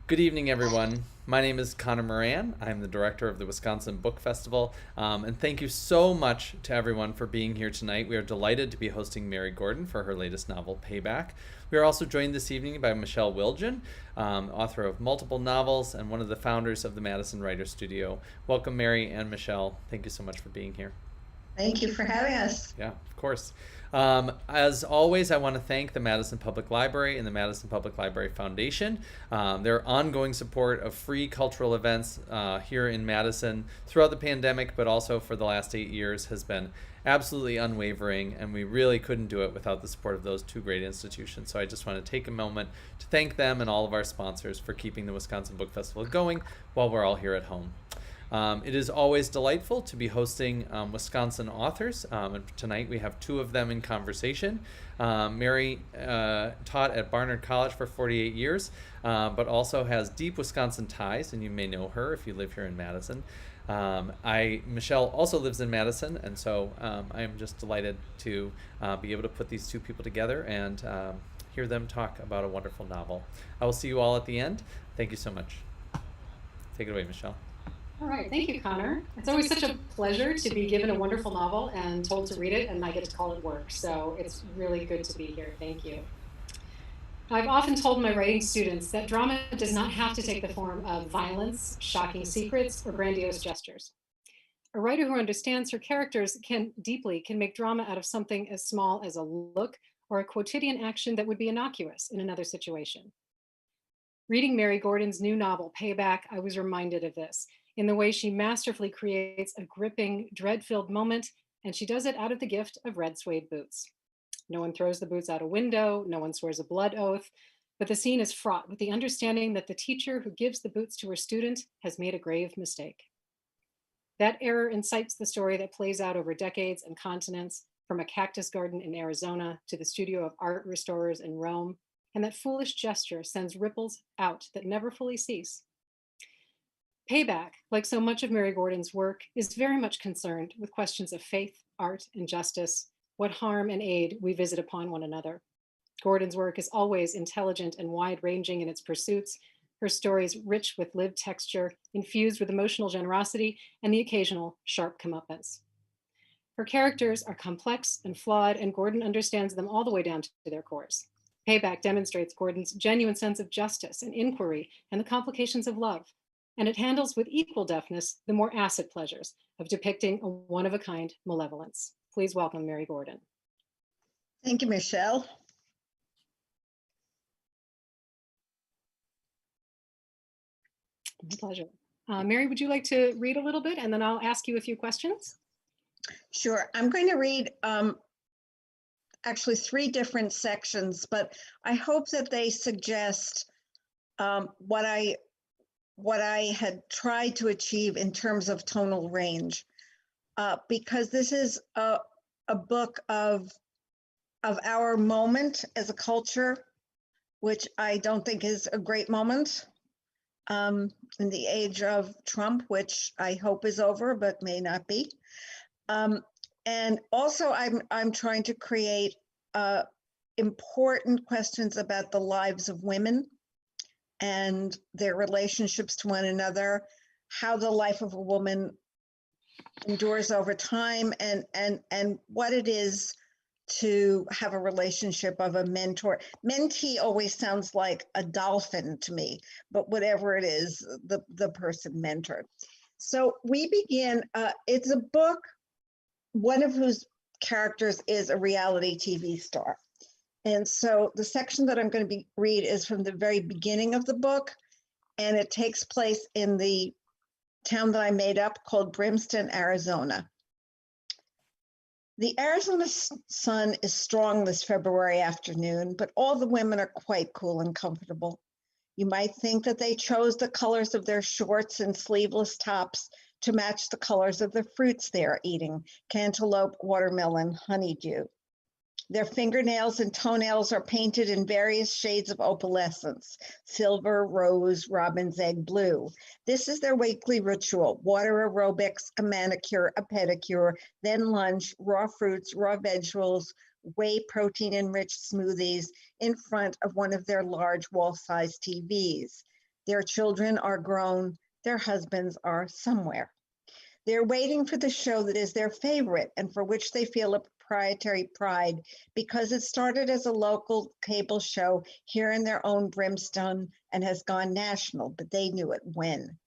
Good evening, everyone. My name is Connor Moran. I'm the director of the Wisconsin Book Festival. And thank you so much to everyone for being here tonight. We are delighted to be hosting Mary Gordon for her latest novel, Payback. We are also joined this evening by Michelle Wilgen, author of multiple novels and one of the founders of the Madison Writer Studio. Welcome, Mary and Michelle. Thank you so much for being here. Thank you for having us. Yeah, of course. As always, I want to thank the Madison Public Library and the Madison Public Library Foundation. Their ongoing support of free cultural events here in Madison throughout the pandemic, but also for the last 8 years, has been absolutely unwavering, and we really couldn't do it without the support of those two great institutions. So I just want to take a moment to thank them and all of our sponsors for keeping the Wisconsin Book Festival going while we're all here at home. It is always delightful to be hosting Wisconsin authors, and tonight we have two of them in conversation. Mary taught at Barnard College for 48 years, but also has deep Wisconsin ties, and you may know her if you live here in Madison. Michelle also lives in Madison, and so I am just delighted to be able to put these two people together and hear them talk about a wonderful novel. I will see you all at the end. Thank you so much. Take it away, Michelle. All right, thank you, Connor. It's always such a pleasure to be given a wonderful novel and told to read it, and I get to call it work. So it's really good to be here. Thank you. I've often told my writing students that drama does not have to take the form of violence, shocking secrets, or grandiose gestures. A writer who understands her characters can make drama out of something as small as a look or a quotidian action that would be innocuous in another situation. Reading Mary Gordon's new novel, Payback, I was reminded of this in the way she masterfully creates a gripping, dread-filled moment, and she does it out of the gift of red suede boots. No one throws the boots out a window, no one swears a blood oath, but the scene is fraught with the understanding that the teacher who gives the boots to her student has made a grave mistake. That error incites the story that plays out over decades and continents, from a cactus garden in Arizona to the studio of art restorers in Rome, and that foolish gesture sends ripples out that never fully cease. Payback, like so much of Mary Gordon's work, is very much concerned with questions of faith, art, and justice, what harm and aid we visit upon one another. Gordon's work is always intelligent and wide-ranging in its pursuits, her stories rich with lived texture, infused with emotional generosity, and the occasional sharp comeuppance. Her characters are complex and flawed, and Gordon understands them all the way down to their cores. Payback demonstrates Gordon's genuine sense of justice and inquiry and the complications of love, and it handles with equal deftness the more acid pleasures of depicting a one-of-a-kind malevolence. Please welcome Mary Gordon. Thank you, Michelle. My pleasure. Mary, would you like to read a little bit, and then I'll ask you a few questions? Sure. I'm going to read actually 3 different sections, but I hope that they suggest what I had tried to achieve in terms of tonal range, because this is a book of our moment as a culture, which I don't think is a great moment in the age of Trump, which I hope is over, but may not be. And also, I'm trying to create important questions about the lives of women and their relationships to one another, how the life of a woman endures over time, and what it is to have a relationship of a mentor. Mentee always sounds like a dolphin to me, but whatever it is, the person mentored. So we begin, it's a book, one of whose characters is a reality TV star. And so the section that I'm going to read is from the very beginning of the book, and it takes place in the town that I made up called Brimston, Arizona. The Arizona sun is strong this February afternoon, but all the women are quite cool and comfortable. You might think that they chose the colors of their shorts and sleeveless tops to match the colors of the fruits they are eating: cantaloupe, watermelon, honeydew. Their fingernails and toenails are painted in various shades of opalescence: silver, rose, robin's egg, blue. This is their weekly ritual: water aerobics, a manicure, a pedicure, then lunch, raw fruits, raw vegetables, whey protein-enriched smoothies in front of one of their large wall-sized TVs. Their children are grown, their husbands are somewhere. They're waiting for the show that is their favorite and for which they feel a proprietary pride because it started as a local cable show here in their own Brimstone and has gone national, but they knew it when.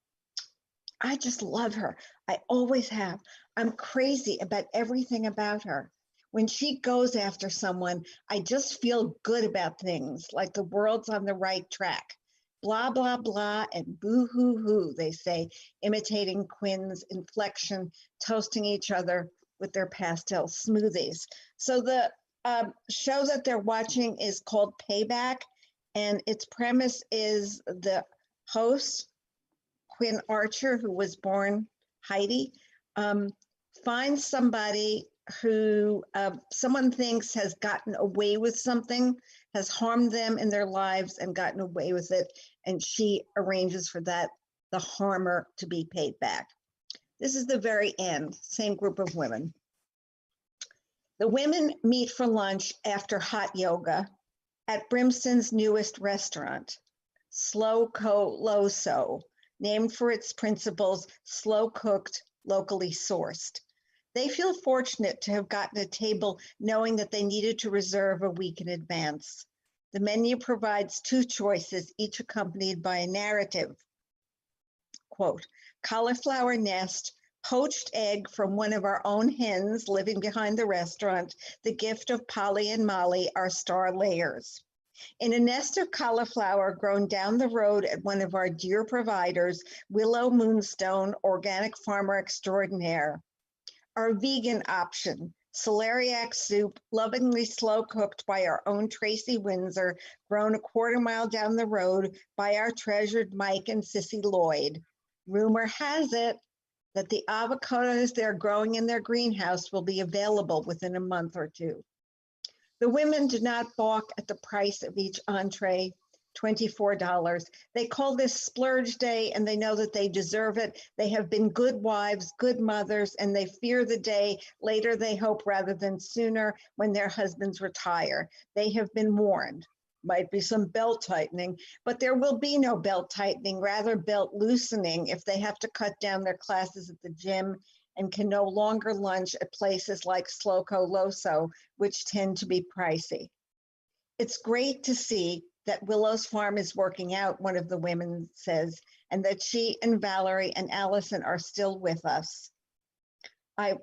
I just love her. I always have. I'm crazy about everything about her. When she goes after someone, I just feel good about things, like the world's on the right track. Blah, blah, blah, and boo-hoo-hoo, they say, imitating Quin's inflection, toasting each other with their pastel smoothies. So the show that they're watching is called Payback, and its premise is the host, Quin Archer, who was born Heidi, finds somebody who someone thinks has gotten away with something, has harmed them in their lives and gotten away with it, and she arranges for that, the harmer, to be paid back. This is the very end, same group of women. The women meet for lunch after hot yoga at Brimston's newest restaurant, Slow Co Loso, named for its principles, slow cooked, locally sourced. They feel fortunate to have gotten a table knowing that they needed to reserve a week in advance. The menu provides two choices, each accompanied by a narrative. Quote, cauliflower nest, poached egg from one of our own hens living behind the restaurant, the gift of Polly and Molly, our star layers. In a nest of cauliflower grown down the road at one of our dear providers, Willow Moonstone, organic farmer extraordinaire. Our vegan option, celeriac soup, lovingly slow cooked by our own Tracy Windsor, grown a quarter mile down the road by our treasured Mike and Sissy Lloyd. Rumor has it that the avocados they're growing in their greenhouse will be available within a month or two. The women do not balk at the price of each entree, $24. They call this splurge day and they know that they deserve it. They have been good wives, good mothers, and they fear the day, later they hope rather than sooner, when their husbands retire. They have been warned. Might be some belt tightening, but there will be no belt tightening, rather belt loosening if they have to cut down their classes at the gym and can no longer lunch at places like Slow Co Loso, which tend to be pricey. It's great to see that Willow's farm is working out, one of the women says, and that she and Valerie and Allison are still with us. I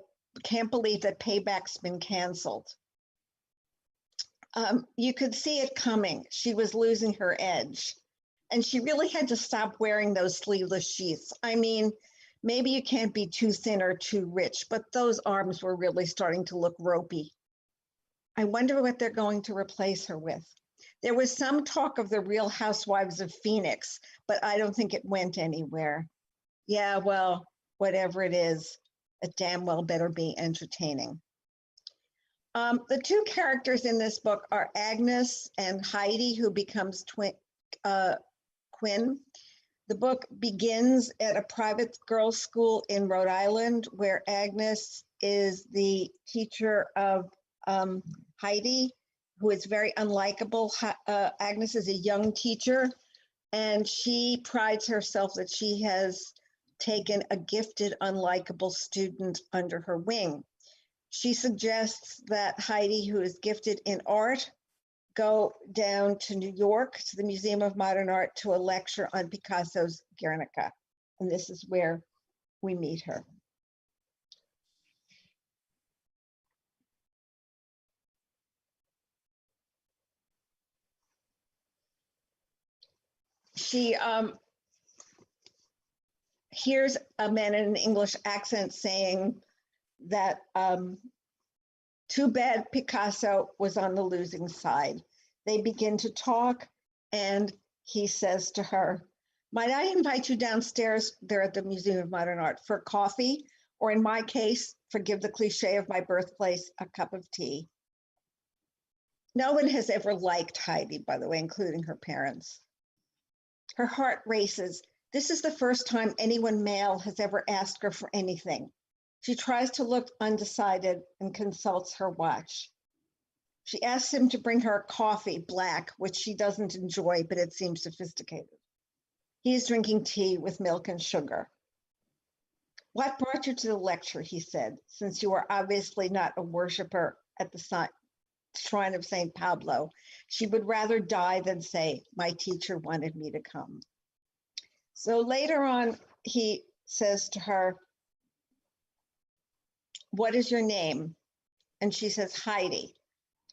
can't believe that Payback's been canceled. You could see it coming. She was losing her edge. And she really had to stop wearing those sleeveless sheaths. I mean, maybe you can't be too thin or too rich, but those arms were really starting to look ropey. I wonder what they're going to replace her with. There was some talk of the Real Housewives of Phoenix, but I don't think it went anywhere. Yeah, well, whatever it is, it damn well better be entertaining. The two characters in this book are Agnes and Heidi, who becomes Quin. The book begins at a private girls' school in Rhode Island, where Agnes is the teacher of Heidi, who is very unlikable. Agnes is a young teacher, and she prides herself that she has taken a gifted, unlikable student under her wing. She suggests that Heidi, who is gifted in art, go down to New York to the Museum of Modern Art to a lecture on Picasso's Guernica. And this is where we meet her. She hears a man in an English accent saying that too bad Picasso was on the losing side. They begin to talk, and he says to her, might I invite you downstairs there at the Museum of Modern Art for coffee, or in my case, forgive the cliche of my birthplace, a cup of tea. No one has ever liked Heidi, by the way, including her parents. Her heart races. This is the first time anyone male has ever asked her for anything. She tries to look undecided and consults her watch. She asks him to bring her a coffee, black, which she doesn't enjoy, but it seems sophisticated. He's drinking tea with milk and sugar. What brought you to the lecture, he said, since you are obviously not a worshiper at the shrine of St. Pablo? She would rather die than say, my teacher wanted me to come. So later on, he says to her, what is your name? And she says, Heidi.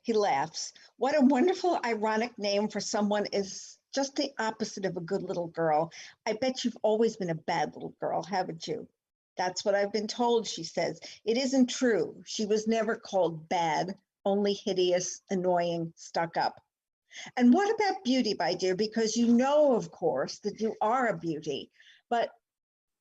He laughs. What a wonderful, ironic name for someone is just the opposite of a good little girl. I bet you've always been a bad little girl, haven't you? That's what I've been told, she says. It isn't true. She was never called bad, only hideous, annoying, stuck up. And what about beauty, my dear? Because you know, of course, that you are a beauty, but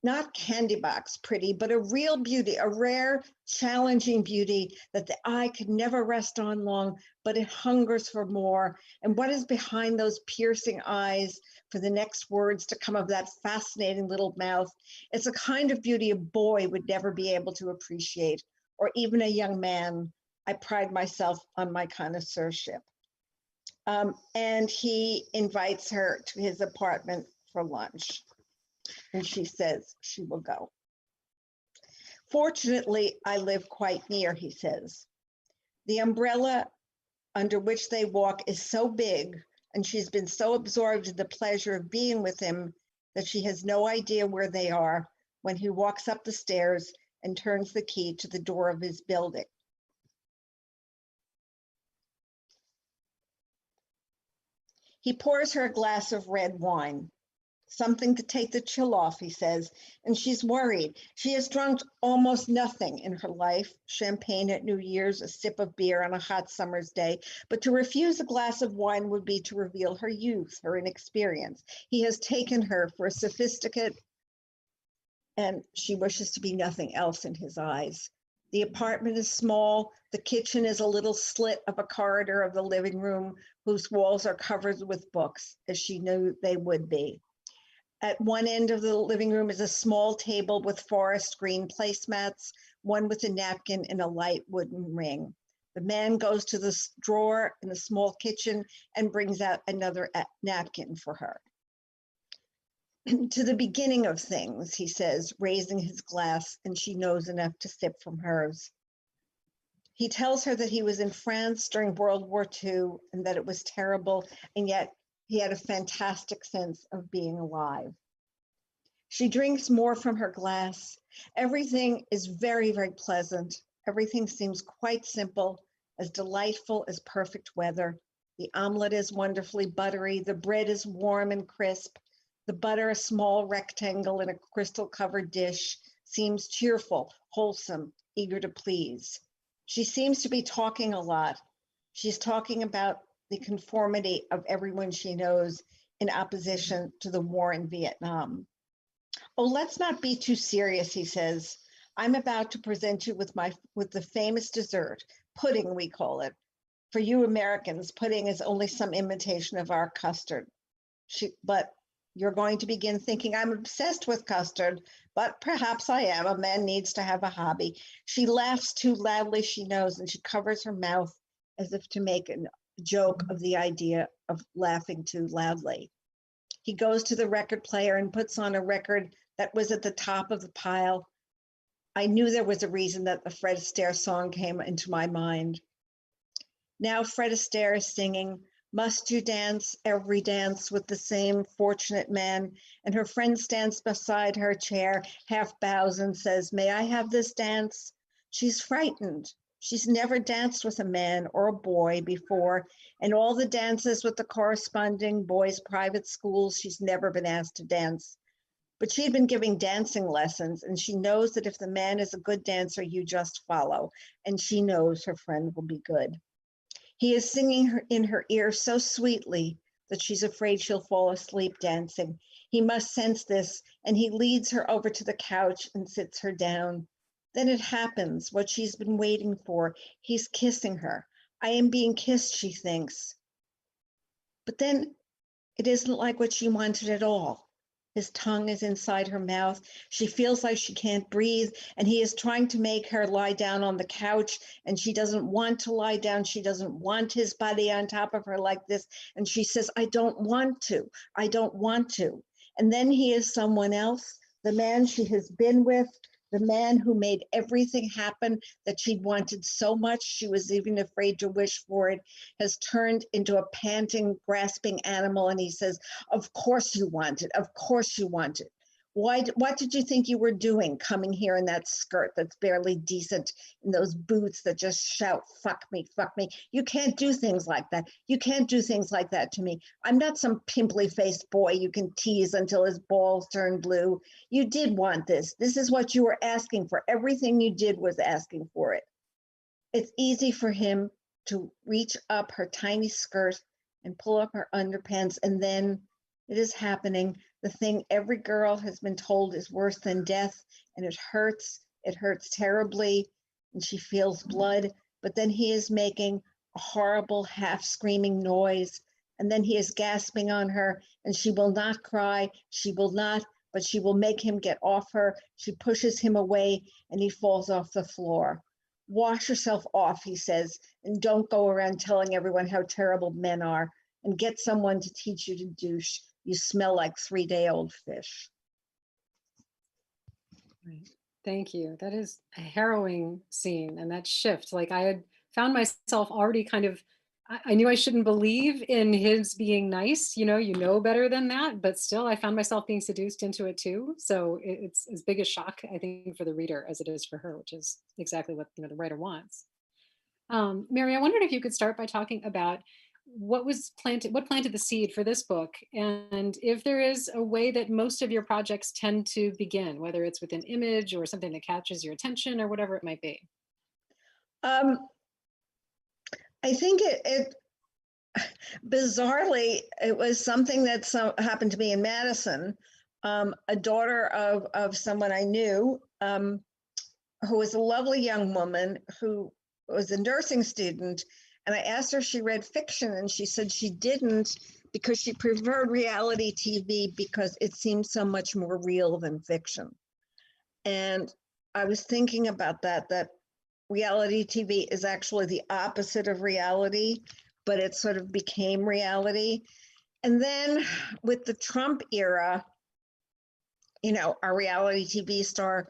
not candy box pretty, but a real beauty, a rare, challenging beauty that the eye could never rest on long, but it hungers for more. And what is behind those piercing eyes for the next words to come of that fascinating little mouth? It's a kind of beauty a boy would never be able to appreciate, or even a young man. I pride myself on my connoisseurship. And he invites her to his apartment for lunch. And she says she will go. Fortunately, I live quite near, he says. The umbrella under which they walk is so big, and she's been so absorbed in the pleasure of being with him that she has no idea where they are when he walks up the stairs and turns the key to the door of his building. He pours her a glass of red wine. Something to take the chill off, he says, and she's worried. She has drunk almost nothing in her life, champagne at New Year's, a sip of beer on a hot summer's day, but to refuse a glass of wine would be to reveal her youth, her inexperience. He has taken her for a sophisticate, and she wishes to be nothing else in his eyes. The apartment is small. The kitchen is a little slit of a corridor of the living room whose walls are covered with books, as she knew they would be. At one end of the living room is a small table with forest green placemats, one with a napkin and a light wooden ring. The man goes to the drawer in the small kitchen and brings out another napkin for her. To the beginning of things, he says, raising his glass, and she knows enough to sip from hers. He tells her that he was in France during World War II and that it was terrible, and yet he had a fantastic sense of being alive. She drinks more from her glass. Everything is very, very pleasant. Everything seems quite simple, as delightful as perfect weather. The omelet is wonderfully buttery. The bread is warm and crisp. The butter, a small rectangle in a crystal-covered dish, seems cheerful, wholesome, eager to please. She seems to be talking a lot. She's talking about the conformity of everyone she knows in opposition to the war in Vietnam. Oh, let's not be too serious, he says. I'm about to present you with the famous dessert, pudding we call it. For you Americans, pudding is only some imitation of our custard. But you're going to begin thinking I'm obsessed with custard, but perhaps I am. A man needs to have a hobby. She laughs too loudly, she knows, and she covers her mouth as if to make a joke of the idea of laughing too loudly. He goes to the record player and puts on a record that was at the top of the pile. I knew there was a reason that the Fred Astaire song came into my mind. Now Fred Astaire is singing, "Must you dance every dance with the same fortunate man?" And her friend stands beside her chair, half bows and says, "May I have this dance?" She's frightened. She's never danced with a man or a boy before, and all the dances with the corresponding boys' private schools, she's never been asked to dance. But she'd been giving dancing lessons, and she knows that if the man is a good dancer, you just follow, and she knows her friend will be good. He is singing in her ear so sweetly that she's afraid she'll fall asleep dancing. He must sense this, and he leads her over to the couch and sits her down. Then it happens, what she's been waiting for. He's kissing her. I am being kissed, she thinks. But then it isn't like what she wanted at all. His tongue is inside her mouth. She feels like she can't breathe, and he is trying to make her lie down on the couch, and she doesn't want to lie down. She doesn't want his body on top of her like this, and she says, I don't want to. I don't want to. And then he is someone else, the man she has been with, the man who made everything happen that she'd wanted so much she was even afraid to wish for it, has turned into a panting, grasping animal. And he says, of course you want it. Of course you want it. What did you think you were doing coming here in that skirt that's barely decent, in those boots that just shout, fuck me, fuck me? You can't do things like that. You can't do things like that to me. I'm not some pimply-faced boy you can tease until his balls turn blue. You did want this. This is what you were asking for. Everything you did was asking for it. It's easy for him to reach up her tiny skirt and pull up her underpants, and then it is happening. The thing every girl has been told is worse than death, and it hurts terribly, and she feels blood, but then he is making a horrible half screaming noise, and then he is gasping on her, and she will not cry, she will not, but she will make him get off her. She pushes him away, and he falls off the floor. Wash yourself off, he says, and don't go around telling everyone how terrible men are, and get someone to teach you to douche. You smell like 3-day-old fish. Right. Thank you. That is a harrowing scene, and that shift. Like, I had found myself already kind of, I knew I shouldn't believe in his being nice, you know better than that, but still I found myself being seduced into it too. So it's as big a shock, I think, for the reader as it is for her, which is exactly what the writer wants. Mary, I wondered if you could start by talking about what planted the seed for this book, and if there is a way that most of your projects tend to begin, whether it's with an image or something that catches your attention or whatever it might be. I think it bizarrely, it was something that happened to me in Madison. A daughter of someone I knew, who was a lovely young woman who was a nursing student. And I asked her if she read fiction, and she said she didn't because she preferred reality TV because it seemed so much more real than fiction. And I was thinking about that reality TV is actually the opposite of reality, but it sort of became reality. And then with the Trump era, our reality TV star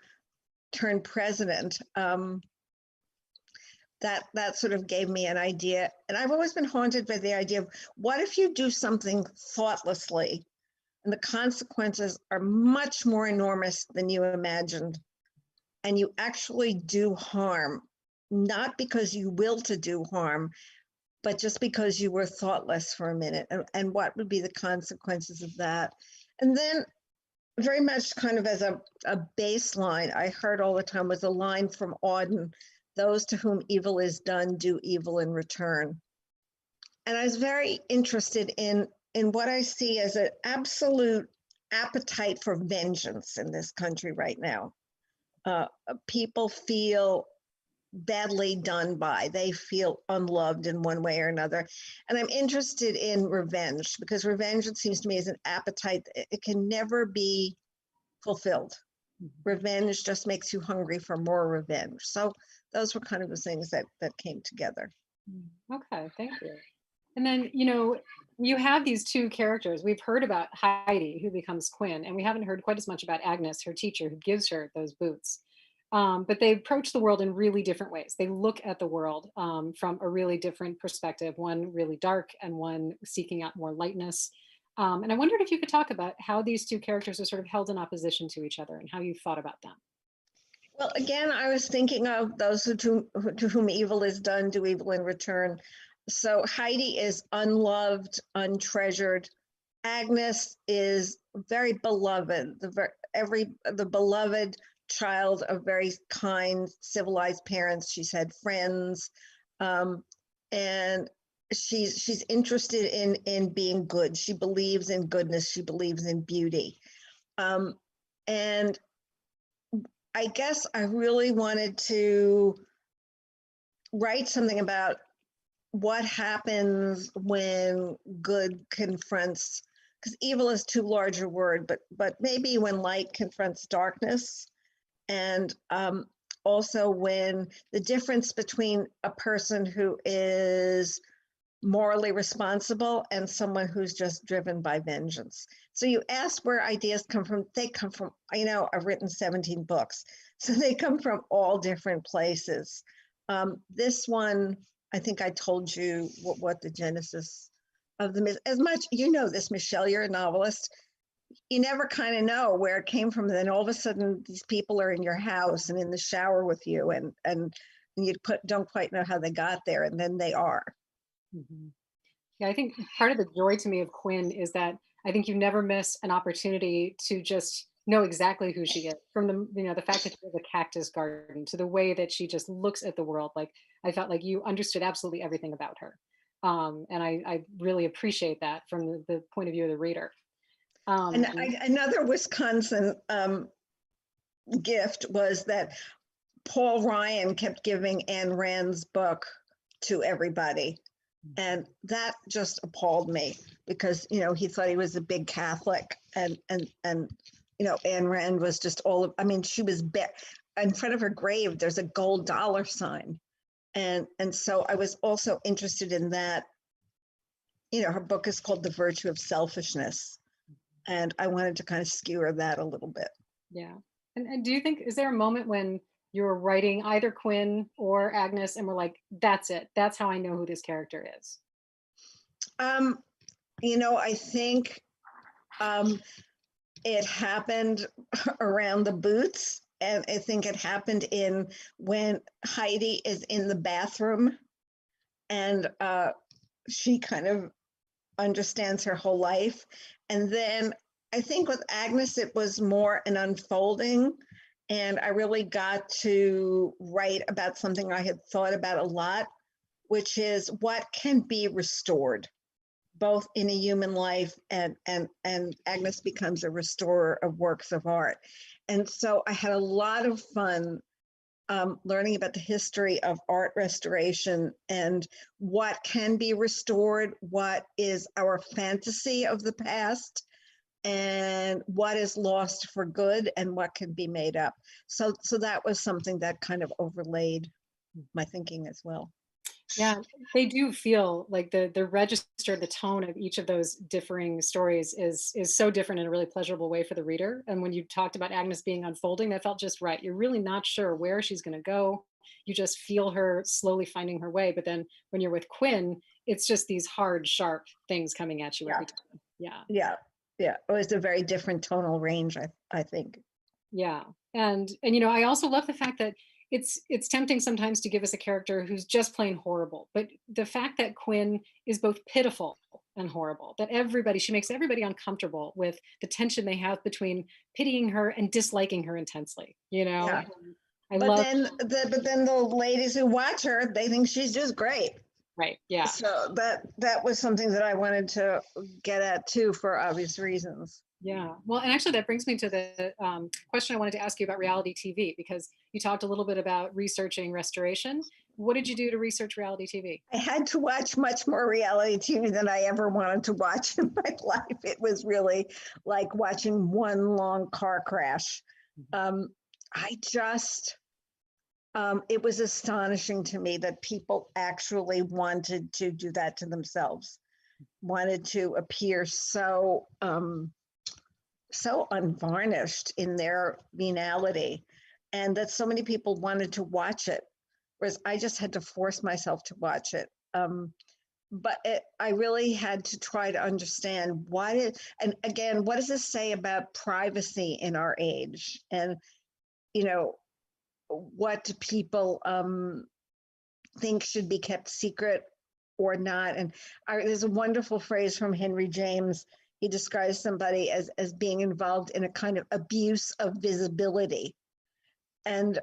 turned president. That sort of gave me an idea. And I've always been haunted by the idea of, what if you do something thoughtlessly and the consequences are much more enormous than you imagined, and you actually do harm, not because you will to do harm, but just because you were thoughtless for a minute, and what would be the consequences of that? And then very much kind of as a baseline, I heard all the time was a line from Auden, those to whom evil is done do evil in return. And I was very interested in what I see as an absolute appetite for vengeance in this country right now. People feel badly done by, they feel unloved in one way or another. And I'm interested in revenge, because revenge, it seems to me, is an appetite. It can never be fulfilled. Revenge just makes you hungry for more revenge. So those were kind of the things that came together. Okay, thank you. And then, you have these two characters. We've heard about Heidi, who becomes Quin, and we haven't heard quite as much about Agnes, her teacher, who gives her those boots. But they approach the world in really different ways. They look at the world from a really different perspective, one really dark and one seeking out more lightness. And I wondered if you could talk about how these two characters are sort of held in opposition to each other and how you thought about them. Well, again, I was thinking of those to whom evil is done, do evil in return. So Heidi is unloved, untreasured. Agnes is very beloved, the beloved child of very kind, civilized parents. She's had friends, and she's interested in being good. She believes in goodness. She believes in beauty, and I guess I really wanted to write something about what happens when good confronts, because evil is too large a word, but maybe when light confronts darkness, and also when the difference between a person who is morally responsible and someone who's just driven by vengeance. So you ask where ideas come from. They come from, I've written 17 books, so they come from all different places. This one, I think I told you what the genesis of as much, this, Michelle, you're a novelist. You never kind of know where it came from. Then all of a sudden, these people are in your house and in the shower with you, and you don't quite know how they got there, and then they are. Mm-hmm. Yeah, I think part of the joy to me of Quin is that I think you never miss an opportunity to just know exactly who she is, from the fact that she has a cactus garden to the way that she just looks at the world. Like, I felt like you understood absolutely everything about her. And I really appreciate that from the point of view of the reader. Another Wisconsin gift was that Paul Ryan kept giving Ayn Rand's book to everybody. And that just appalled me because, he thought he was a big Catholic, and Ayn Rand was just she was in front of her grave, there's a gold dollar sign. And so I was also interested in that. Her book is called The Virtue of Selfishness. And I wanted to kind of skewer that a little bit. Yeah. And do you think, is there a moment when you were writing either Quin or Agnes and were like, that's it, that's how I know who this character is? I think it happened around the boots, and I think it happened when Heidi is in the bathroom and she kind of understands her whole life. And then I think with Agnes, it was more an unfolding. And I really got to write about something I had thought about a lot, which is what can be restored, both in a human life, and Agnes becomes a restorer of works of art. And so I had a lot of fun learning about the history of art restoration and what can be restored, what is our fantasy of the past, and what is lost for good, and what can be made up. So that was something that kind of overlaid my thinking as well. Yeah, they do feel like the register, the tone of each of those differing stories is so different in a really pleasurable way for the reader. And when you talked about Agnes being unfolding, that felt just right. You're really not sure where she's going to go. You just feel her slowly finding her way. But then when you're with Quin, it's just these hard, sharp things coming at you every time. Yeah. It was a very different tonal range, I think. Yeah. And I also love the fact that it's tempting sometimes to give us a character who's just plain horrible, but the fact that Quin is both pitiful and horrible, that she makes everybody uncomfortable with the tension they have between pitying her and disliking her intensely. Yeah. Then the ladies who watch her, they think she's just great. Right. Yeah. So that was something that I wanted to get at too, for obvious reasons. Yeah. Well, and actually that brings me to the question I wanted to ask you about reality TV, because you talked a little bit about researching restoration. What did you do to research reality TV? I had to watch much more reality TV than I ever wanted to watch in my life. It was really like watching one long car crash. It was astonishing to me that people actually wanted to do that to themselves, wanted to appear so unvarnished in their venality, and that so many people wanted to watch it, whereas I just had to force myself to watch it. I really had to try to understand what does this say about privacy in our age? And, what do people think should be kept secret or not? And there's a wonderful phrase from Henry James. He describes somebody as being involved in a kind of abuse of visibility. And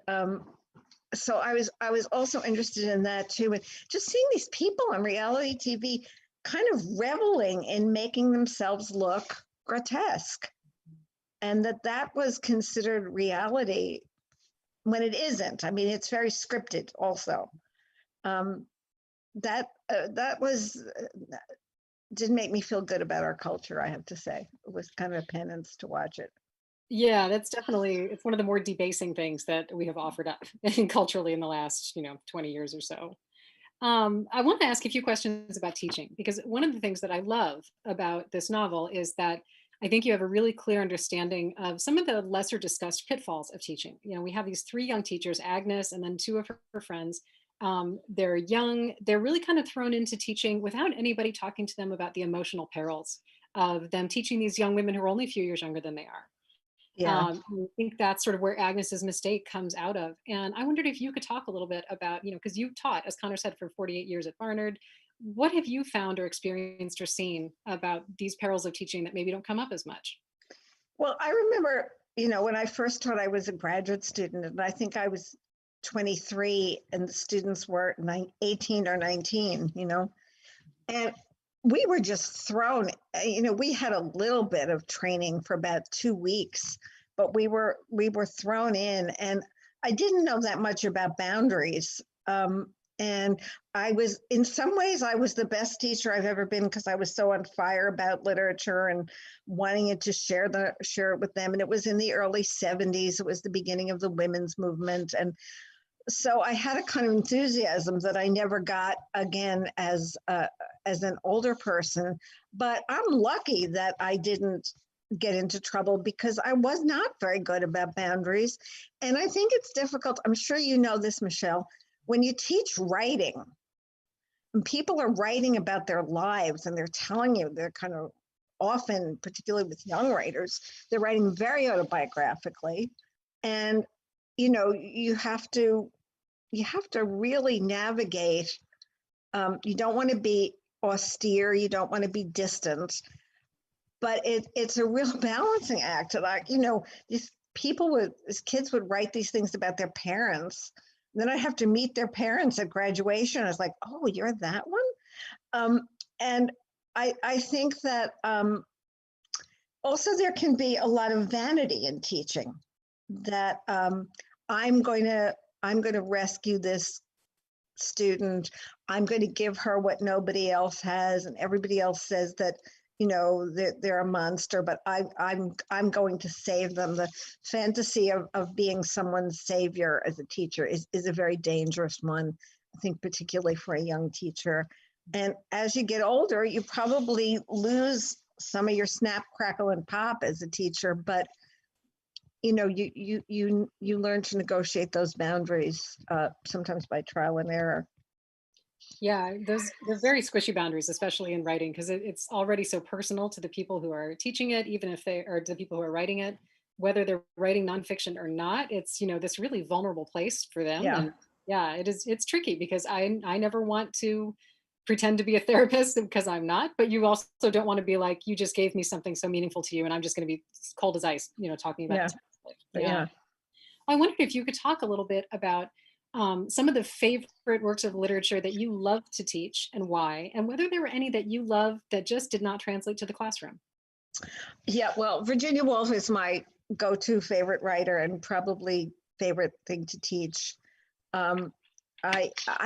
so I was also interested in that too. And just seeing these people on reality TV kind of reveling in making themselves look grotesque. And that was considered reality when it isn't. I mean, it's very scripted also. That didn't make me feel good about our culture, I have to say. It was kind of a penance to watch it. Yeah, it's one of the more debasing things that we have offered up culturally in the last, 20 years or so. I want to ask a few questions about teaching, because one of the things that I love about this novel is that I think you have a really clear understanding of some of the lesser discussed pitfalls of teaching. You know, we have these three young teachers, Agnes, and then two of her friends. They're young, they're really kind of thrown into teaching without anybody talking to them about the emotional perils of them teaching these young women who are only a few years younger than they are. Yeah. I think that's sort of where Agnes's mistake comes out of. And I wondered if you could talk a little bit about, you know, because you've taught, as Connor said, for 48 years at Barnard. What have you found or experienced or seen about these perils of teaching that maybe don't come up as much? Well, I remember, when I first taught, I was a graduate student, and I think I was 23, and the students were 18 or 19, and we were just thrown, we had a little bit of training for about 2 weeks, but we were thrown in, and I didn't know that much about boundaries. And in some ways, I was the best teacher I've ever been, because I was so on fire about literature and wanting it to share it with them. And it was in the early 70s. It was the beginning of the women's movement. And so I had a kind of enthusiasm that I never got again as an older person. But I'm lucky that I didn't get into trouble, because I was not very good about boundaries. And I think it's difficult. I'm sure you know this, Michelle. When you teach writing, and people are writing about their lives, and they're telling you, they're kind of often, particularly with young writers, they're writing very autobiographically. And, you have to really navigate. You don't want to be austere. You don't want to be distant, but it's a real balancing act. Like, these kids would write these things about their parents. Then I have to meet their parents at graduation. I was like, oh, you're that one? And I think that also there can be a lot of vanity in teaching, that I'm going to rescue this student. I'm going to give her what nobody else has, and everybody else says that they're a monster, but I'm going to save them. The fantasy of being someone's savior as a teacher is a very dangerous one, I think, particularly for a young teacher. And as you get older, you probably lose some of your snap, crackle, and pop as a teacher, but you learn to negotiate those boundaries, sometimes by trial and error. Yeah, they're very squishy boundaries, especially in writing, because it's already so personal to the people who are teaching it, even if they are the people who are writing it, whether they're writing nonfiction or not. It's this really vulnerable place for them. Yeah. And yeah, it's tricky, because I never want to pretend to be a therapist, because I'm not, but you also don't want to be like, you just gave me something so meaningful to you, and I'm just going to be cold as ice, talking about it. Yeah. I wondered if you could talk a little bit about some of the favorite works of literature that you love to teach, and why, and whether there were any that you love that just did not translate to the classroom. Yeah, well, Virginia Woolf is my go-to favorite writer, and probably favorite thing to teach. I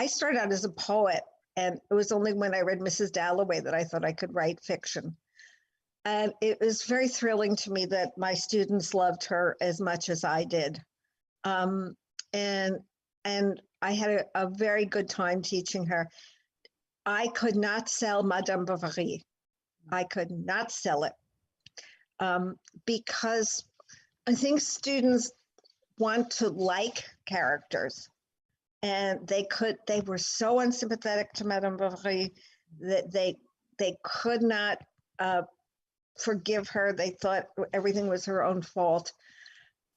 started out as a poet, and it was only when I read Mrs. Dalloway that I thought I could write fiction. And it was very thrilling to me that my students loved her as much as I did. And I had a very good time teaching her. I could not sell Madame Bovary. I could not sell it, because I think students want to like characters, and they were so unsympathetic to Madame Bovary that they could not forgive her. They thought everything was her own fault.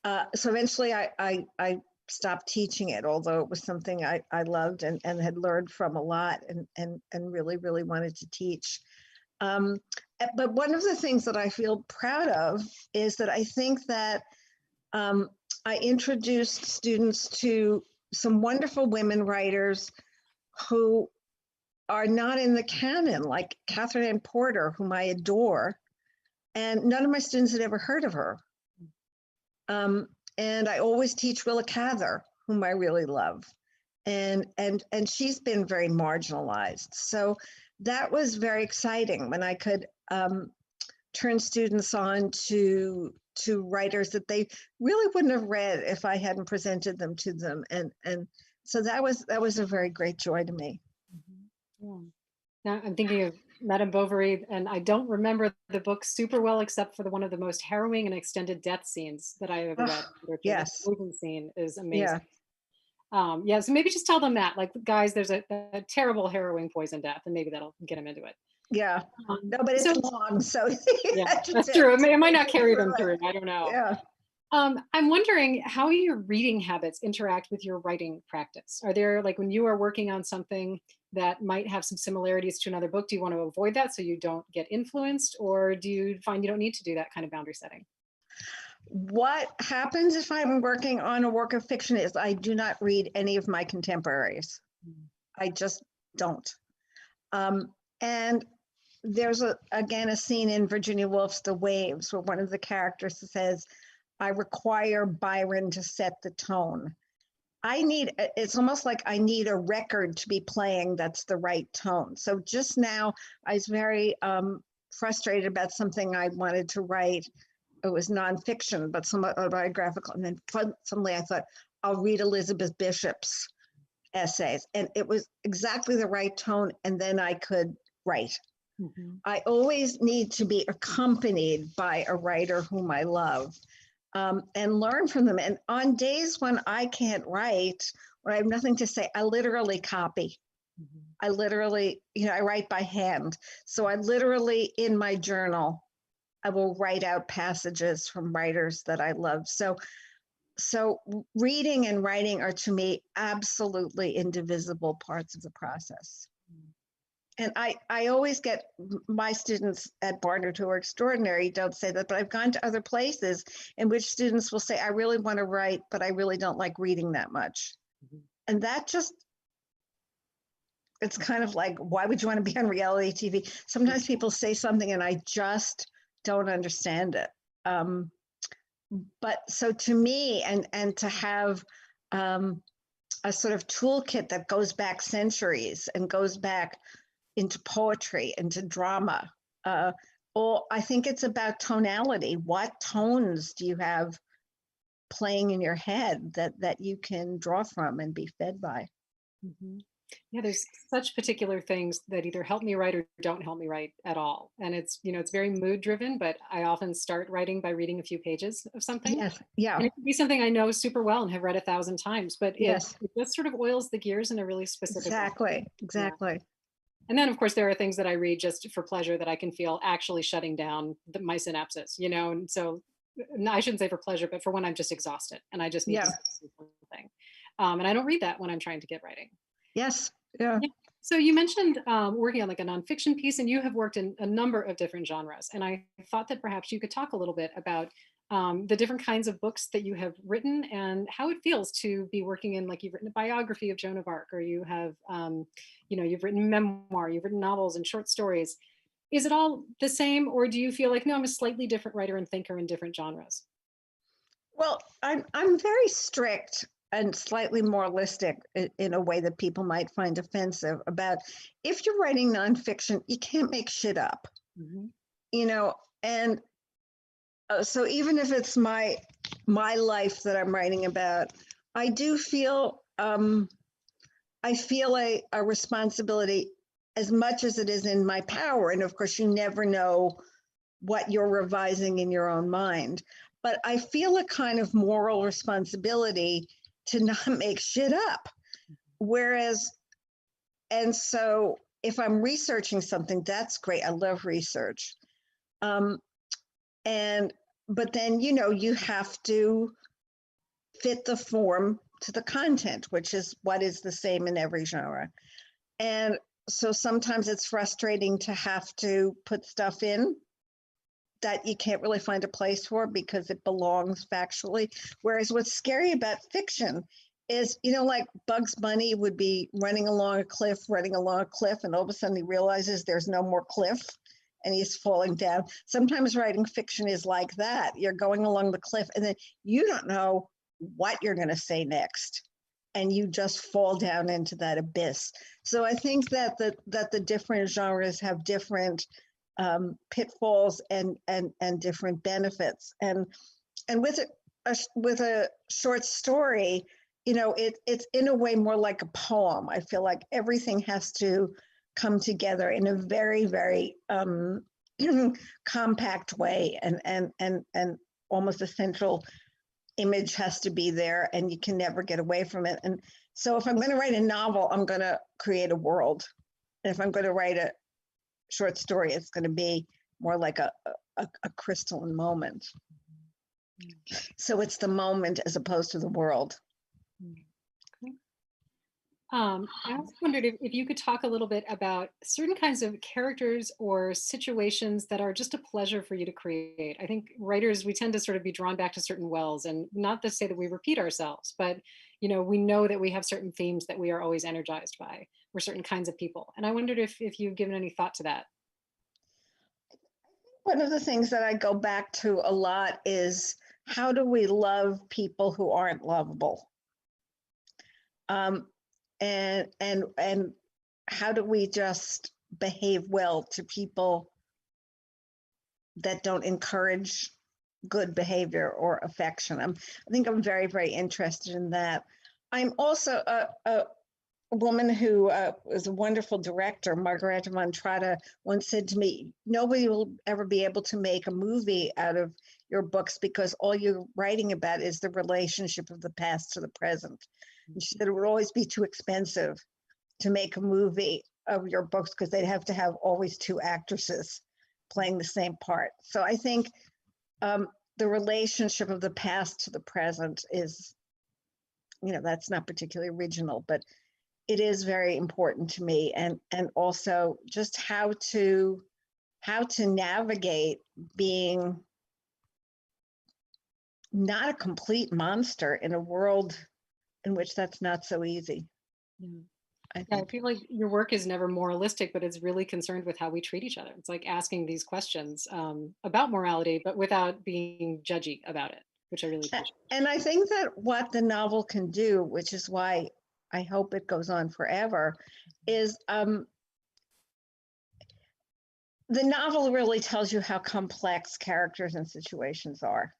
So eventually I stopped teaching it, although it was something I loved and had learned from a lot, and really, really wanted to teach. But one of the things that I feel proud of is that I think that I introduced students to some wonderful women writers who are not in the canon, like Catherine Ann Porter, whom I adore, and none of my students had ever heard of her. And I always teach Willa Cather, whom I really love, and she's been very marginalized. So that was very exciting when I could turn students on to writers that they really wouldn't have read if I hadn't presented them to them, and so that was a very great joy to me. Yeah. Now I'm thinking of Madame Bovary, and I don't remember the book super well, except for one of the most harrowing and extended death scenes that I ever read. Oh, In literature. That yes. poison scene is Yeah. amazing. Yeah, so maybe just tell them that, like, guys, there's a terrible harrowing poison death, and maybe that'll get them into it. Yeah. No, but So it's long, so yeah, I should that's true. It might not get carry them through it. through. I don't know. Yeah. I'm wondering how your reading habits interact with your writing practice. Are there, like, when you are working on something that might have some similarities to another book, do you want to avoid that so you don't get influenced, or do you find you don't need to do that kind of boundary setting? What happens if I'm working on a work of fiction is I do not read any of my contemporaries. I just don't. And there's again a scene in Virginia Woolf's The Waves where one of the characters says, I require Byron to set the tone. It's almost like I need a record to be playing that's the right tone. So just now I was very frustrated about something I wanted to write. It was nonfiction, but somewhat autobiographical. And then suddenly I thought, I'll read Elizabeth Bishop's essays. And it was exactly the right tone. And then I could write. Mm-hmm. I always need to be accompanied by a writer whom I love, and learn from them. And on days when I can't write, when I have nothing to say, I literally copy. Mm-hmm. I literally, I write by hand. So I literally, in my journal, I will write out passages from writers that I love. So reading and writing are to me absolutely indivisible parts of the process. And I always get my students at Barnard who are extraordinary don't say that, but I've gone to other places in which students will say, I really want to write, but I really don't like reading that much. Mm-hmm. And that just, it's kind of like, why would you want to be on reality TV? Sometimes people say something and I just don't understand it. But so to me, and to have a sort of toolkit that goes back centuries and goes back into poetry, into drama, or I think it's about tonality. What tones do you have playing in your head that you can draw from and be fed by? Mm-hmm. Yeah, there's such particular things that either help me write or don't help me write at all. And it's, it's very mood driven, but I often start writing by reading a few pages of something. Yes. Yeah. And it could be something I know super well and have read 1,000 times, but yes, it just sort of oils the gears in a really specific way. Exactly. Yeah. And then, of course, there are things that I read just for pleasure that I can feel actually shutting down my synapses, and so I shouldn't say for pleasure, but for when I'm just exhausted and I just need to do something. And I don't read that when I'm trying to get writing. Yes. Yeah. So you mentioned working on like a nonfiction piece, and you have worked in a number of different genres. And I thought that perhaps you could talk a little bit about the different kinds of books that you have written and how it feels to be working in, like, you've written a biography of Joan of Arc, or you have, you've written memoir, you've written novels and short stories. Is it all the same, or do you feel like, no, I'm a slightly different writer and thinker in different genres? Well, I'm very strict and slightly moralistic in a way that people might find offensive about, if you're writing nonfiction, you can't make shit up, Mm-hmm. And so even if it's my life that I'm writing about, I do feel I feel a responsibility as much as it is in my power. And of course, you never know what you're revising in your own mind. But I feel a kind of moral responsibility to not make shit up. And so if I'm researching something, that's great. I love research. But then, you have to fit the form to the content, which is what is the same in every genre. And so sometimes it's frustrating to have to put stuff in that you can't really find a place for because it belongs factually. Whereas what's scary about fiction is, like Bugs Bunny would be running along a cliff, and all of a sudden he realizes there's no more cliff and he's falling down. Sometimes writing fiction is like that. You're going along the cliff and then you don't know what you're going to say next, and you just fall down into that abyss. So I think that the different genres have different pitfalls and different benefits. And with a short story, it's in a way more like a poem. I feel like everything has to come together in a very, very compact way, and almost a central image has to be there, and you can never get away from it. And so if I'm going to write a novel, I'm going to create a world. And if I'm going to write a short story, it's going to be more like a crystalline moment. So it's the moment as opposed to the world. I also wondered if you could talk a little bit about certain kinds of characters or situations that are just a pleasure for you to create. I think writers, we tend to sort of be drawn back to certain wells, and not to say that we repeat ourselves, but we know that we have certain themes that we are always energized by, or certain kinds of people. And I wondered if you've given any thought to that. One of the things that I go back to a lot is, how do we love people who aren't lovable? And how do we just behave well to people that don't encourage good behavior or affection? I think I'm very, very interested in that. I'm also a woman who was a wonderful director, Margareta Montrata, once said to me, nobody will ever be able to make a movie out of your books because all you're writing about is the relationship of the past to the present. And she said it would always be too expensive to make a movie of your books because they'd have to have always two actresses playing the same part. So I think the relationship of the past to the present is, that's not particularly original, but it is very important to me. And also just how to navigate being not a complete monster in a world in which that's not so easy. I feel like your work is never moralistic, but it's really concerned with how we treat each other. It's like asking these questions about morality, but without being judgy about it, which I really appreciate. And I think that what the novel can do, which is why I hope it goes on forever, is the novel really tells you how complex characters and situations are.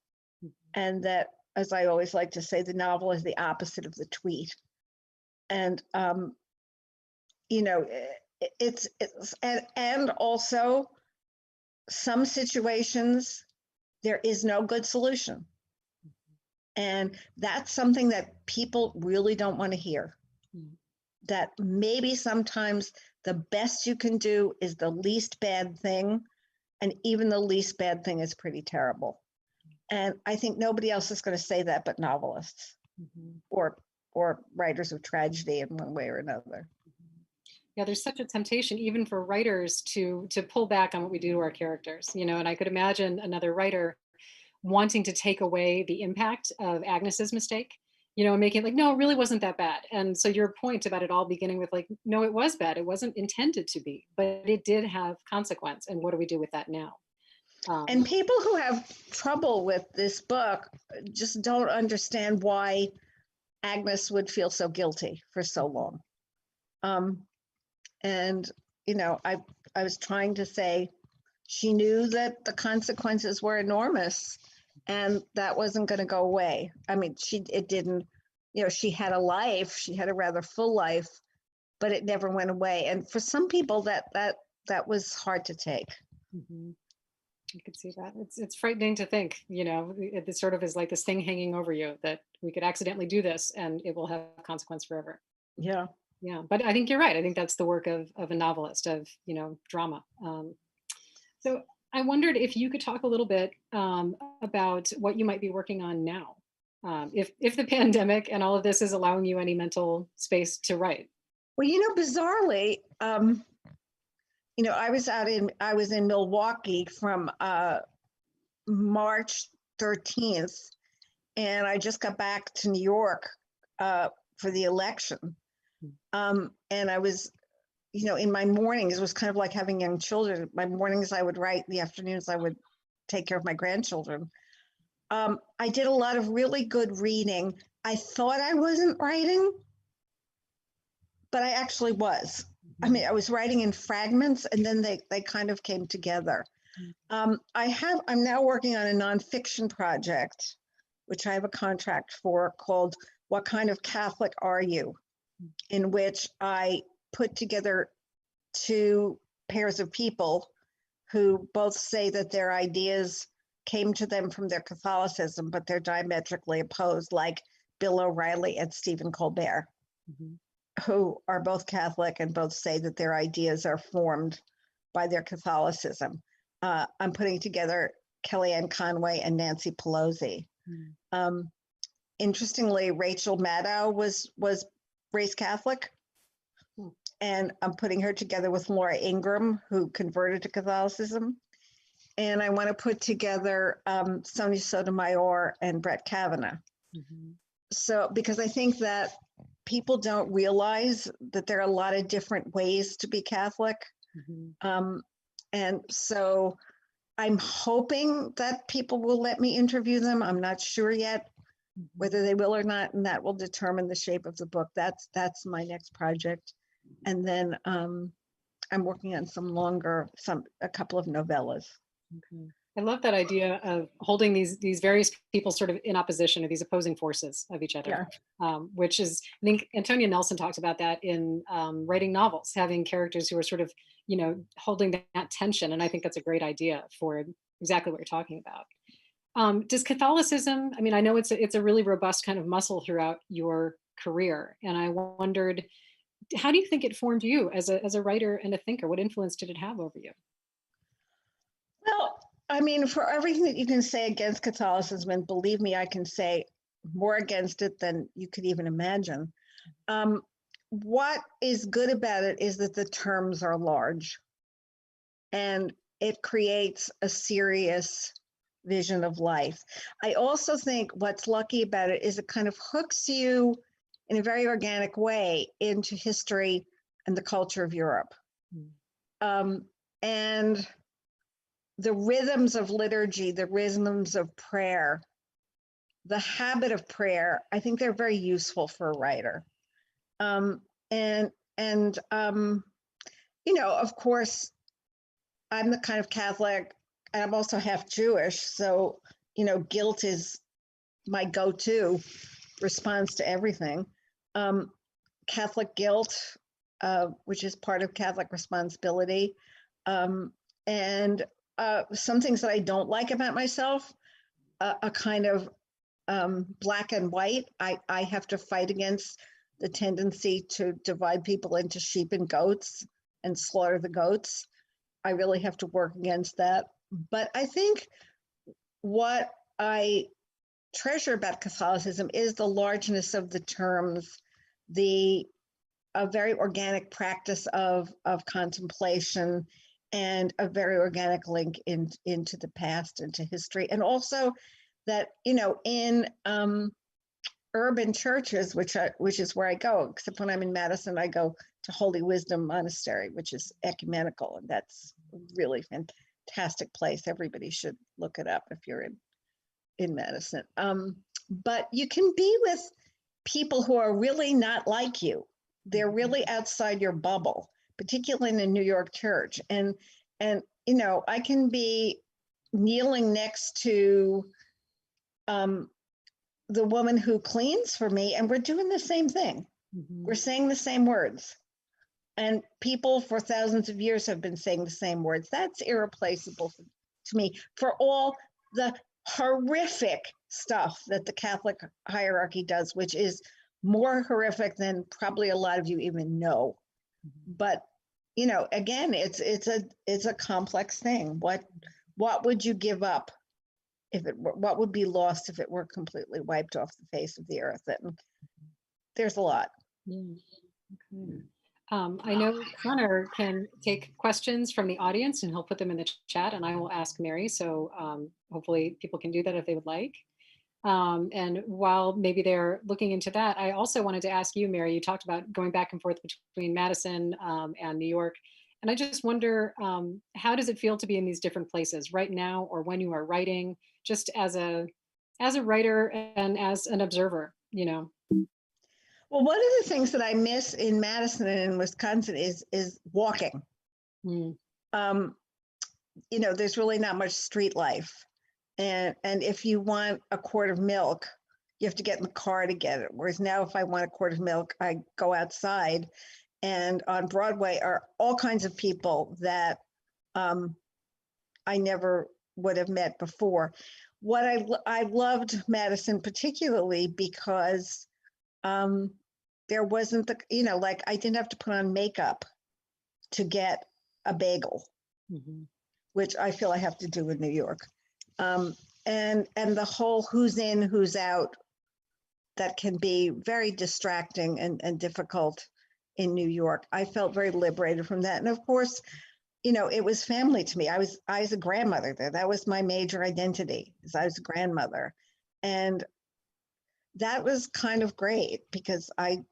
And that, as I always like to say, the novel is the opposite of the tweet. And, it's and also some situations, there is no good solution. And that's something that people really don't want to hear. That maybe sometimes the best you can do is the least bad thing. And even the least bad thing is pretty terrible. And I think nobody else is going to say that but novelists or writers of tragedy in one way or another. Yeah, there's such a temptation, even for writers, to pull back on what we do to our characters, and I could imagine another writer wanting to take away the impact of Agnes's mistake, and making it like, no, it really wasn't that bad. And so your point about it all beginning with like, no, it was bad. It wasn't intended to be, but it did have consequence. And what do we do with that now? And people who have trouble with this book just don't understand why Agnes would feel so guilty for so long. And, I was trying to say she knew that the consequences were enormous and that wasn't going to go away. I mean, it didn't, she had a life, she had a rather full life, but it never went away. And for some people that was hard to take. I could see that. It's frightening to think, it sort of is like this thing hanging over you that we could accidentally do this and it will have consequence forever. Yeah. Yeah. But I think you're right. I think that's the work of a novelist, of, drama. So I wondered if you could talk a little bit about what you might be working on now, if the pandemic and all of this is allowing you any mental space to write. Well, bizarrely, I was in Milwaukee from March 13th, and I just got back to New York for the election. And I was, in my mornings, it was kind of like having young children. My mornings I would write, the afternoons I would take care of my grandchildren. I did a lot of really good reading. I thought I wasn't writing, but I actually was. I mean, I was writing in fragments and then they kind of came together. I'm now working on a nonfiction project, which I have a contract for, called What Kind of Catholic Are You?, in which I put together two pairs of people who both say that their ideas came to them from their Catholicism, but they're diametrically opposed, like Bill O'Reilly and Stephen Colbert, who are both Catholic and both say that their ideas are formed by their Catholicism. I'm putting together Kellyanne Conway and Nancy Pelosi. Interestingly, Rachel Maddow was raised Catholic, and I'm putting her together with Laura Ingraham, who converted to Catholicism. And I want to put together Sonia Sotomayor and Brett Kavanaugh. So, because I think that people don't realize that there are a lot of different ways to be Catholic. And so I'm hoping that people will let me interview them. I'm not sure yet whether they will or not, and that will determine the shape of the book. That's my next project. And then I'm working on a couple of novellas. I love that idea of holding these various people sort of in opposition, or these opposing forces of each other, which is, I think Antonia Nelson talks about that in writing novels, having characters who are sort of, holding that tension. And I think that's a great idea for exactly what you're talking about. Does Catholicism, I mean, I know it's a really robust kind of muscle throughout your career. And I wondered, how do you think it formed you as a writer and a thinker? What influence did it have over you? Well, I mean, for everything that you can say against Catholicism, and believe me, I can say more against it than you could even imagine. What is good about it is that the terms are large, and it creates a serious vision of life. I also think what's lucky about it is it kind of hooks you in a very organic way into history and the culture of Europe. And the rhythms of liturgy, the rhythms of prayer, the habit of prayer, I think they're very useful for a writer. Of course, I'm the kind of Catholic, and I'm also half Jewish, so, guilt is my go-to response to everything. Catholic guilt, which is part of Catholic responsibility, and some things that I don't like about myself, a kind of black and white. I have to fight against the tendency to divide people into sheep and goats and slaughter the goats. I really have to work against that. But I think what I treasure about Catholicism is the largeness of the terms, a very organic practice of contemplation, and a very organic link into the past, into history. And also that, in urban churches, which is where I go, except when I'm in Madison, I go to Holy Wisdom Monastery, which is ecumenical, and that's a really fantastic place. Everybody should look it up if you're in Madison. But you can be with people who are really not like you. They're really outside your bubble, particularly in a New York church. And I can be kneeling next to the woman who cleans for me, and we're doing the same thing. We're saying the same words. And people for thousands of years have been saying the same words. That's irreplaceable to me, for all the horrific stuff that the Catholic hierarchy does, which is more horrific than probably a lot of you even know. But again, it's a complex thing. What would you give up what would be lost if it were completely wiped off the face of the earth? And there's a lot. Okay. I know Connor can take questions from the audience, and he'll put them in the chat, and I will ask Mary. So hopefully people can do that if they would like. And while maybe they're looking into that, I also wanted to ask you, Mary, you talked about going back and forth between Madison and New York. And I just wonder, how does it feel to be in these different places right now, or when you are writing, just as a writer and as an observer, Well, one of the things that I miss in Madison and in Wisconsin is walking. There's really not much street life. And if you want a quart of milk, you have to get in the car to get it. Whereas now, if I want a quart of milk, I go outside and on Broadway are all kinds of people that I never would have met before. What I loved Madison particularly because there wasn't the, you know, like I didn't have to put on makeup to get a bagel, which I feel I have to do in New York. And the whole who's in, who's out, that can be very distracting and difficult in New York. I felt very liberated from that. And of course, you know, it was family to me. I was a grandmother there. That was my major identity, is I was a grandmother. And that was kind of great because I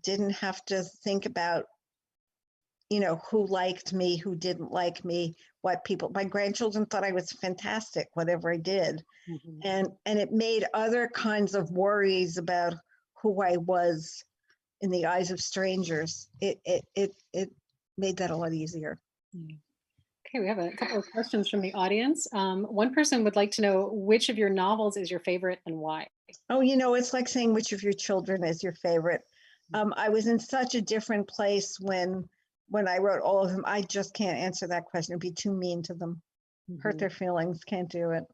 didn't have to think about, you know, who liked me, who didn't like me, what people, my grandchildren thought I was fantastic, whatever I did. And it made other kinds of worries about who I was in the eyes of strangers. It made that a lot easier. Okay, we have a couple of questions from the audience. One person would like to know which of your novels is your favorite and why? Oh, you know, it's like saying which of your children is your favorite. I was in such a different place when I wrote all of them. I just can't answer that question. It'd be too mean to them. Hurt their feelings, can't do it.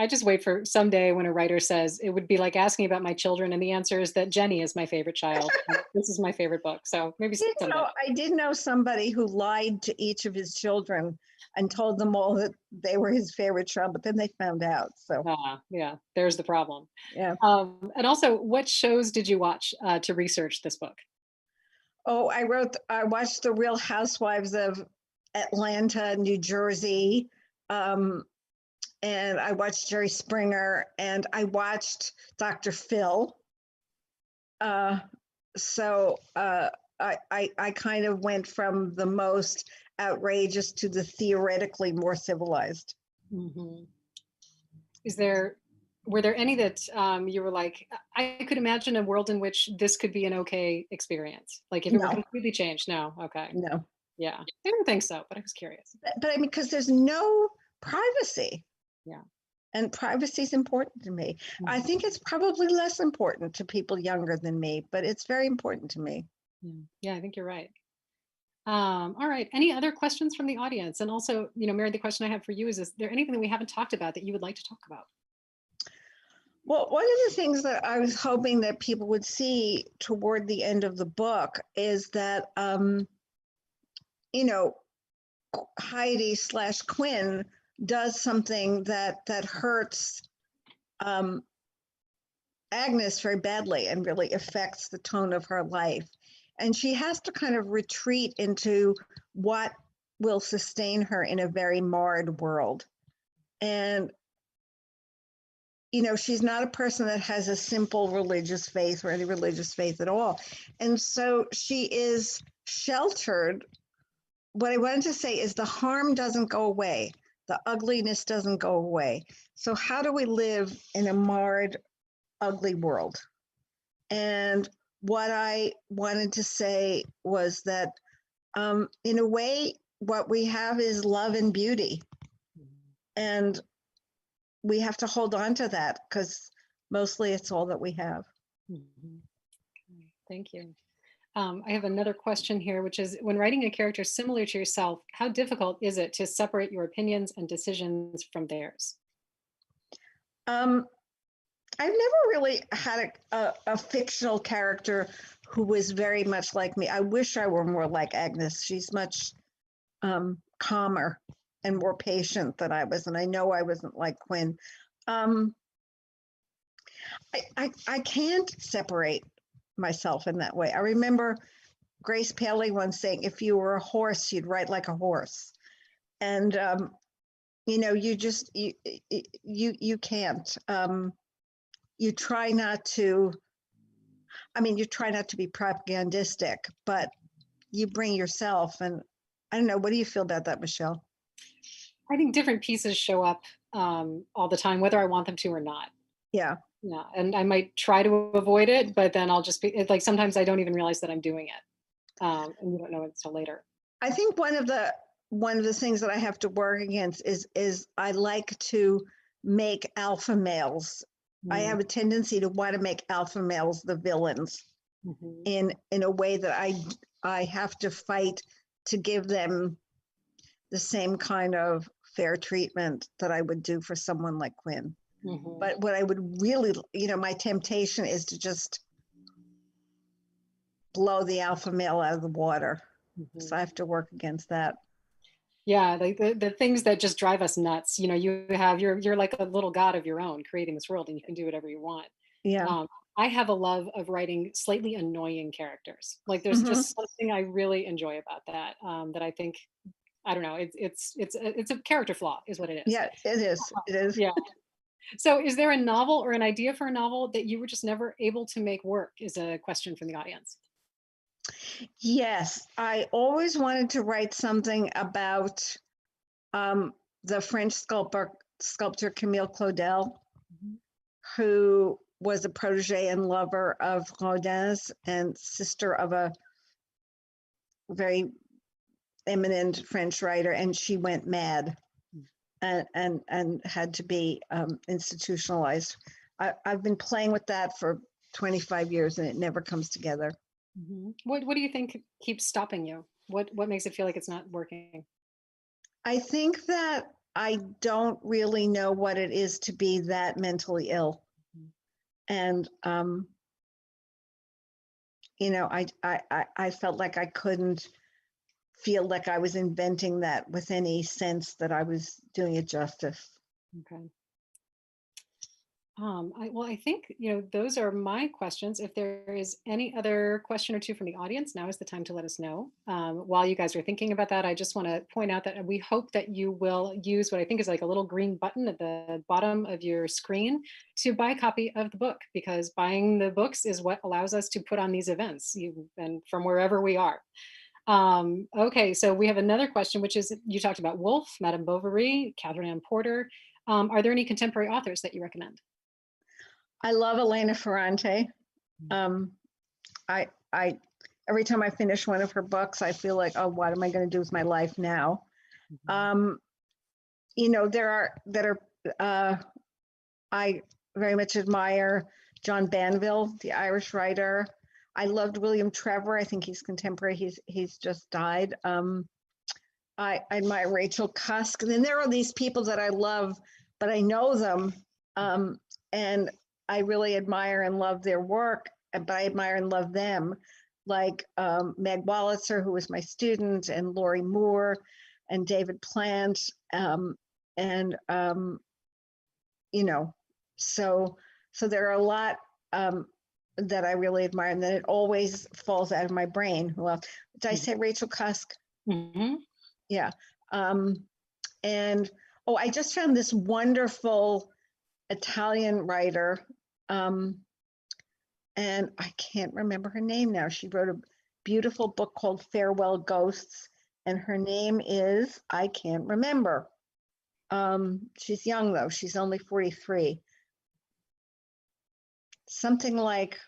I just wait for someday when a writer says it would be like asking about my children, and the answer is that Jenny is my favorite child. This is my favorite book. So maybe someday. I did know somebody who lied to each of his children and told them all that they were his favorite child, but then they found out. So yeah, there's the problem. yeah. And also, what shows did you watch to research this book? Oh, I watched The Real Housewives of Atlanta, New Jersey. And I watched Jerry Springer, and I watched Dr. Phil. So I kind of went from the most outrageous to the theoretically more civilized. Were there any that you were like, I could imagine a world in which this could be an okay experience? Like if it were completely changed? No, okay. No. Yeah, I didn't think so, but I was curious. But I mean, because there's no privacy. Yeah. And privacy is important to me. I think it's probably less important to people younger than me, but it's very important to me. Yeah, I think you're right. All right. Any other questions from the audience? And also, you know, Mary, the question I have for you is there anything that we haven't talked about that you would like to talk about? Well, one of the things that I was hoping that people would see toward the end of the book is that, you know, Heidi / Quin does something that hurts Agnes very badly and really affects the tone of her life. And she has to kind of retreat into what will sustain her in a very marred world. And, you know, she's not a person that has a simple religious faith or any religious faith at all. And so she is sheltered. What I wanted to say is the harm doesn't go away. The ugliness doesn't go away. So how do we live in a marred, ugly world? And what I wanted to say was that in a way, what we have is love and beauty. And we have to hold on to that because mostly it's all that we have. Thank you. I have another question here, which is when writing a character similar to yourself, how difficult is it to separate your opinions and decisions from theirs? I've never really had a fictional character who was very much like me. I wish I were more like Agnes. She's much calmer and more patient than I was. And I know I wasn't like Quin. I can't separate myself in that way. I remember Grace Paley once saying, if you were a horse, you'd write like a horse. And, you know, you just, you can't. You try not to, I mean, you try not to be propagandistic, but you bring yourself. And I don't know, what do you feel about that, Michelle? I think different pieces show up all the time, whether I want them to or not. Yeah. Yeah, and I might try to avoid it, but then I'll just be like, sometimes I don't even realize that I'm doing it, and you don't know it until later. I think one of the things that I have to work against is I like to make alpha males. I have a tendency to want to make alpha males the villains in a way that I have to fight to give them the same kind of fair treatment that I would do for someone like Quin. Mhm. But what I would really, my temptation is to just blow the alpha male out of the water. Mhm. So I have to work against that. Yeah, the things that just drive us nuts. You're like a little god of your own, creating this world, and you can do whatever you want. Yeah. I have a love of writing slightly annoying characters. Like there's Mhm. just something I really enjoy about that. That I think, I don't know. It's a character flaw, is what it is. Yeah, it is. It is. Yeah. So, is there a novel or an idea for a novel that you were just never able to make work? Is a question from the audience. Yes, I always wanted to write something about the French sculptor Camille Claudel, who was a protege and lover of Rodin's and sister of a very eminent French writer, and she went mad and had to be institutionalized. I've been playing with that for 25 years, and it never comes together. What do you think keeps stopping you? What makes it feel like it's not working? I think that I don't really know what it is to be that mentally ill. And I felt like I couldn't feel like I was inventing that with any sense that I was doing it justice. Okay. I think those are my questions. If there is any other question or two from the audience, now is the time to let us know. While you guys are thinking about that, I just want to point out that we hope that you will use what I think is like a little green button at the bottom of your screen to buy a copy of the book, because buying the books is what allows us to put on these events, and from wherever we are. Okay, so we have another question, which is, you talked about Woolf, Madame Bovary, Catherine Ann Porter. Are there any contemporary authors that you recommend? I love Elena Ferrante. I every time I finish one of her books, I feel like, oh, what am I going to do with my life now? There are that are I very much admire John Banville, the Irish writer. I loved William Trevor. I think he's contemporary. He's just died. I admire Rachel Cusk. And then there are these people that I love, but I know them, and I really admire and love their work, but I admire and love them, like Meg Wolitzer, who was my student, and Laurie Moore, and David Plant, so there are a lot that I really admire, and then it always falls out of my brain. Well, did I say Rachel Cusk? Mm-hmm. Yeah. And I just found this wonderful Italian writer, and I can't remember her name now. She wrote a beautiful book called Farewell Ghosts, and her name is, I can't remember. She's young though. She's only 43. Something like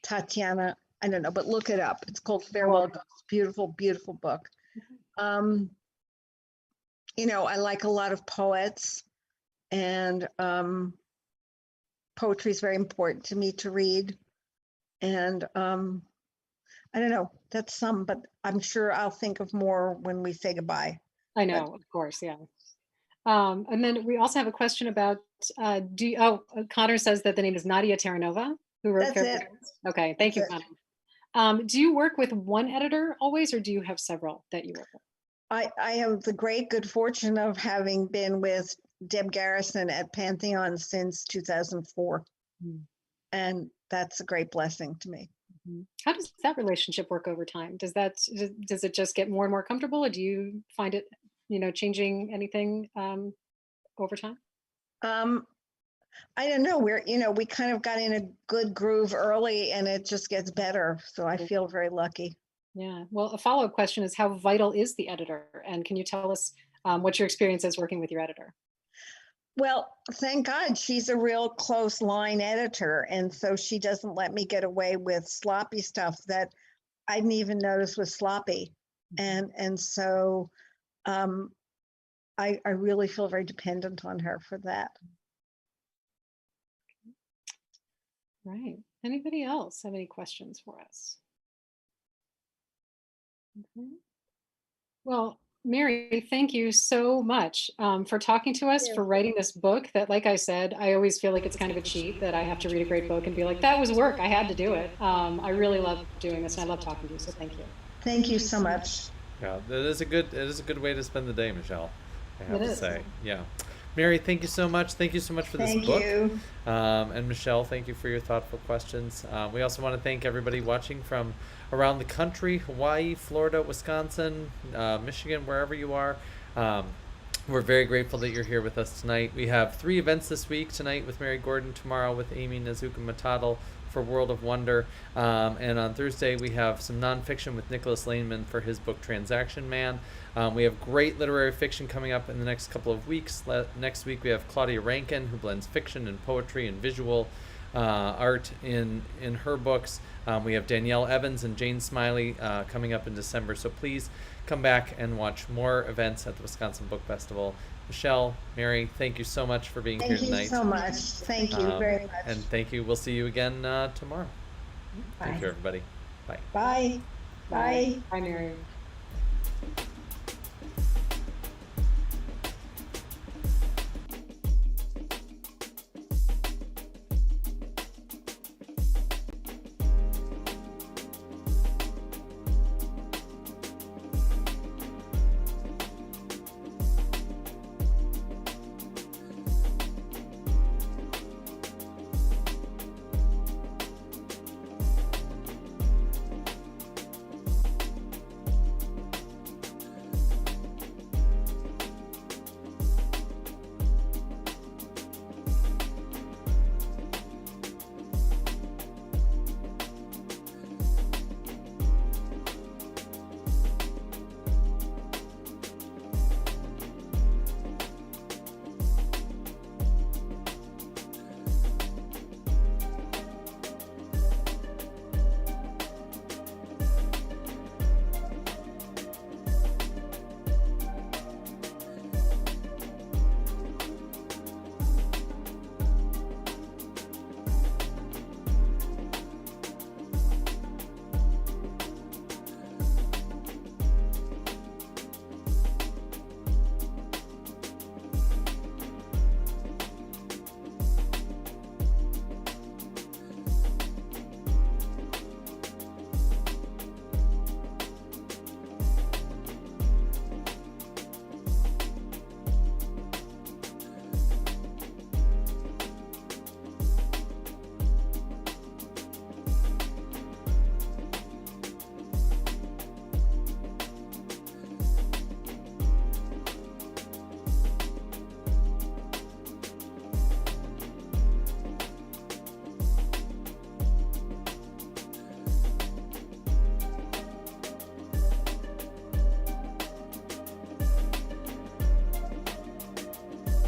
Tatiana, I don't know, but look it up. It's called Farewell Ghosts. Beautiful, beautiful book. I like a lot of poets, and poetry is very important to me to read. And I don't know, that's some, but I'm sure I'll think of more when we say goodbye. I know, of course, yeah. And then we also have a question about, Connor says that the name is Nadia Terranova, who wrote That's it. Okay, thank you, Connor. Do you work with one editor always, or do you have several that you work with? I have the great good fortune of having been with Deb Garrison at Pantheon since 2004. And that's a great blessing to me. How does that relationship work over time? Does it just get more and more comfortable, or do you find it, changing anything over time? I don't know. We kind of got in a good groove early, and it just gets better. So I feel very lucky. Yeah. Well, a follow-up question is, how vital is the editor? And can you tell us what your experience is working with your editor? Well, thank God she's a real close line editor. And so she doesn't let me get away with sloppy stuff that I didn't even notice was sloppy. And so I really feel very dependent on her for that. Right. Anybody else have any questions for us? Okay. Well, Mary, thank you so much for talking to us, you. for writing this book that, like I said, I always feel like it's kind of a cheat that I have to read a great book and be like, that was work. I had to do it. I really love doing this and I love talking to you. So thank you. Thank you so much. Yeah, it is a good way to spend the day, Michelle. I have It to is. say, yeah. Mary, thank you so much. Thank you so much for this Thank book. you. And Michelle, thank you for your thoughtful questions. We also want to thank everybody watching from around the country: Hawaii, Florida, Wisconsin, Michigan, wherever you are. We're very grateful that you're here with us tonight. We have 3 events this week: tonight with Mary Gordon, tomorrow with Amy Nazuka Matadal for World of Wonder, and on Thursday we have some nonfiction with Nicholas Laneman for his book Transaction Man. We have great literary fiction coming up in the next couple of weeks. Next week we have Claudia Rankin, who blends fiction and poetry and visual art in her books. We have Danielle Evans and Jane Smiley coming up in December, so please come back and watch more events at the Wisconsin Book Festival. Michelle, Mary, thank you so much for being here Thank you tonight. so much. Thank you very much. And thank you. We'll see you again tomorrow. Bye. Take care, everybody. Bye. Bye. Bye. Bye, Mary.